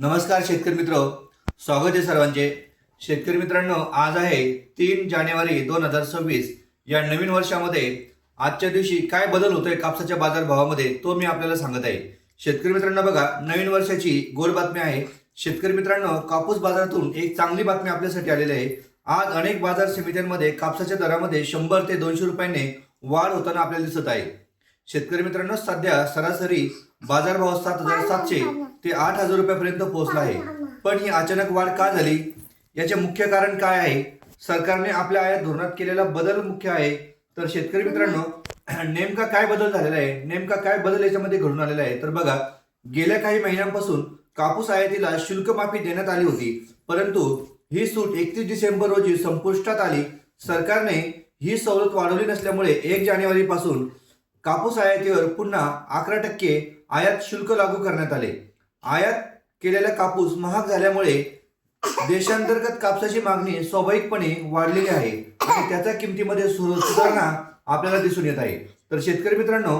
नमस्कार शेतकरी मित्र, स्वागत आहे सर्वांचे। शेतकरी मित्रांनो, आज आहे 3 जानेवारी 2026। या नवीन वर्षामध्ये आजच्या दिवशी काय बदल होतोय कापसाच्या बाजारभावामध्ये तो मी आपल्याला सांगत आहे। शेतकरी मित्रांनो बघा, नवीन वर्षाची गोड बातमी आहे। शेतकरी मित्रांनो, कापूस बाजारातून एक चांगली बातमी आपल्यासाठी आलेली आहे। आज अनेक बाजार समित्यांमध्ये कापसाच्या दरामध्ये 100 ते 200 रुपयांनी वाढ होताना आपल्याला दिसत आहे। शेतकरी मित्रांनो, सध्या सरासरी बाजारभाव 7,700 ते 8,000 रुपयापर्यंत पोहोचला आहे। पण ही अचानक वाढ का झाली, याचे मुख्य कारण काय आहे? सरकारने आपल्या आयात धोरणात केलेला बदल मुख्य आहे। तर शेतकरी मित्रांनो, नेमका काय बदल झालेला आहे, नेमका काय बदल याच्यामध्ये घडून आलेला आहे? तर बघा, गेल्या काही महिन्यांपासून कापूस आयातीला शुल्क माफी देण्यात आली होती, परंतु ही सूट 31 डिसेंबर रोजी संपुष्टात आली। सरकारने ही सवलत वाढवली नसल्यामुळे 1 जानेवारी पासून कापूस आयातीवर पुन्हा 11% आयात शुल्क लागू करण्यात आले। आयात केलेला कापूस महाग झाल्यामुळे देशांतर्गत कापसाची मागणी स्वाभाविकपणे वाढलेली आहे आणि त्याच्या किमतीमध्ये सुधारणा आपल्याला दिसून येत आहे। तर शेतकरी मित्रांनो,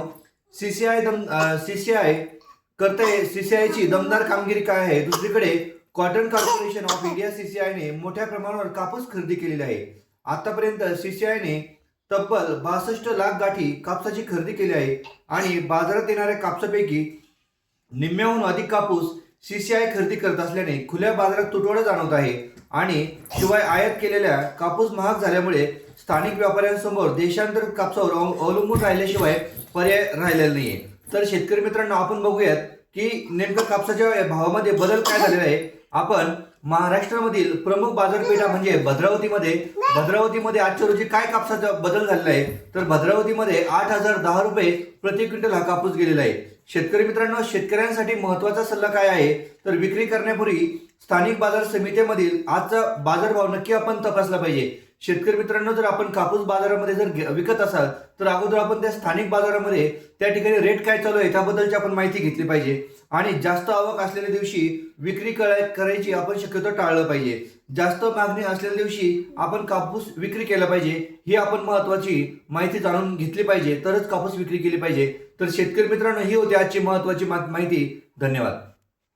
सीसीआयची दमदार कामगिरी काय आहे? दुसरीकडे कॉटन कॉर्पोरेशन ऑफ इंडिया सीसीआयने मोठ्या प्रमाणावर कापूस खरेदी केलेली आहे। आतापर्यंत सीसीआयने तब्बल 62 लाख गाठी कापसाची खरेदी केली आहे आणि बाजारात येणाऱ्या कापसापैकी निम्म्याहून अधिक कापूस सीसीआय खरेदी करत असल्याने खुल्या बाजारात तुटवडा जाणवत आहे। आणि शिवाय आयात केलेल्या कापूस महाग झाल्यामुळे स्थानिक व्यापाऱ्यांसमोर देशांतर्गत कापसावर अवलंबून राहिल्याशिवाय पर्याय राहिलेला नाहीये। तर शेतकरी मित्रांनो, आपण बघूयात की नेमकं कापसाच्या भावामध्ये बदल काय झालेला आहे। आपण महाराष्ट्रामधील प्रमुख बाजारपेठा म्हणजे भद्रावतीमध्ये आजच्या रोजी काय कापसाचा बदल झालेला आहे? तर भद्रावतीमध्ये 8,010 रुपये प्रति क्विंटल हा कापूस गेलेला आहे। शेतकरी मित्रांनो, शेतकऱ्यांसाठी महत्त्वाचा सल्ला काय आहे? तर विक्री करण्यापूर्वी स्थानिक बाजार समितीमधील आजचा बाजारभाव नक्की आपण तपासला पाहिजे। शेतकरी मित्रांनो, जर आपण कापूस बाजारामध्ये जर विकत असाल तर अगोदर आपण त्या स्थानिक बाजारामध्ये त्या ठिकाणी रेट काय चालू आहे त्याबद्दलची आपण माहिती घेतली पाहिजे आणि जास्त आवक असलेल्या दिवशी विक्री करायची आपण शक्यतो टाळलं पाहिजे। जास्त मागणी असलेल्या दिवशी आपण कापूस विक्री केला पाहिजे, ही आपण महत्त्वाची माहिती जाणून घेतली पाहिजे, तरच कापूस विक्री केली पाहिजे। तर शेतकरी मित्रांनो, ही होती आजची महत्त्वाची माहिती। धन्यवाद।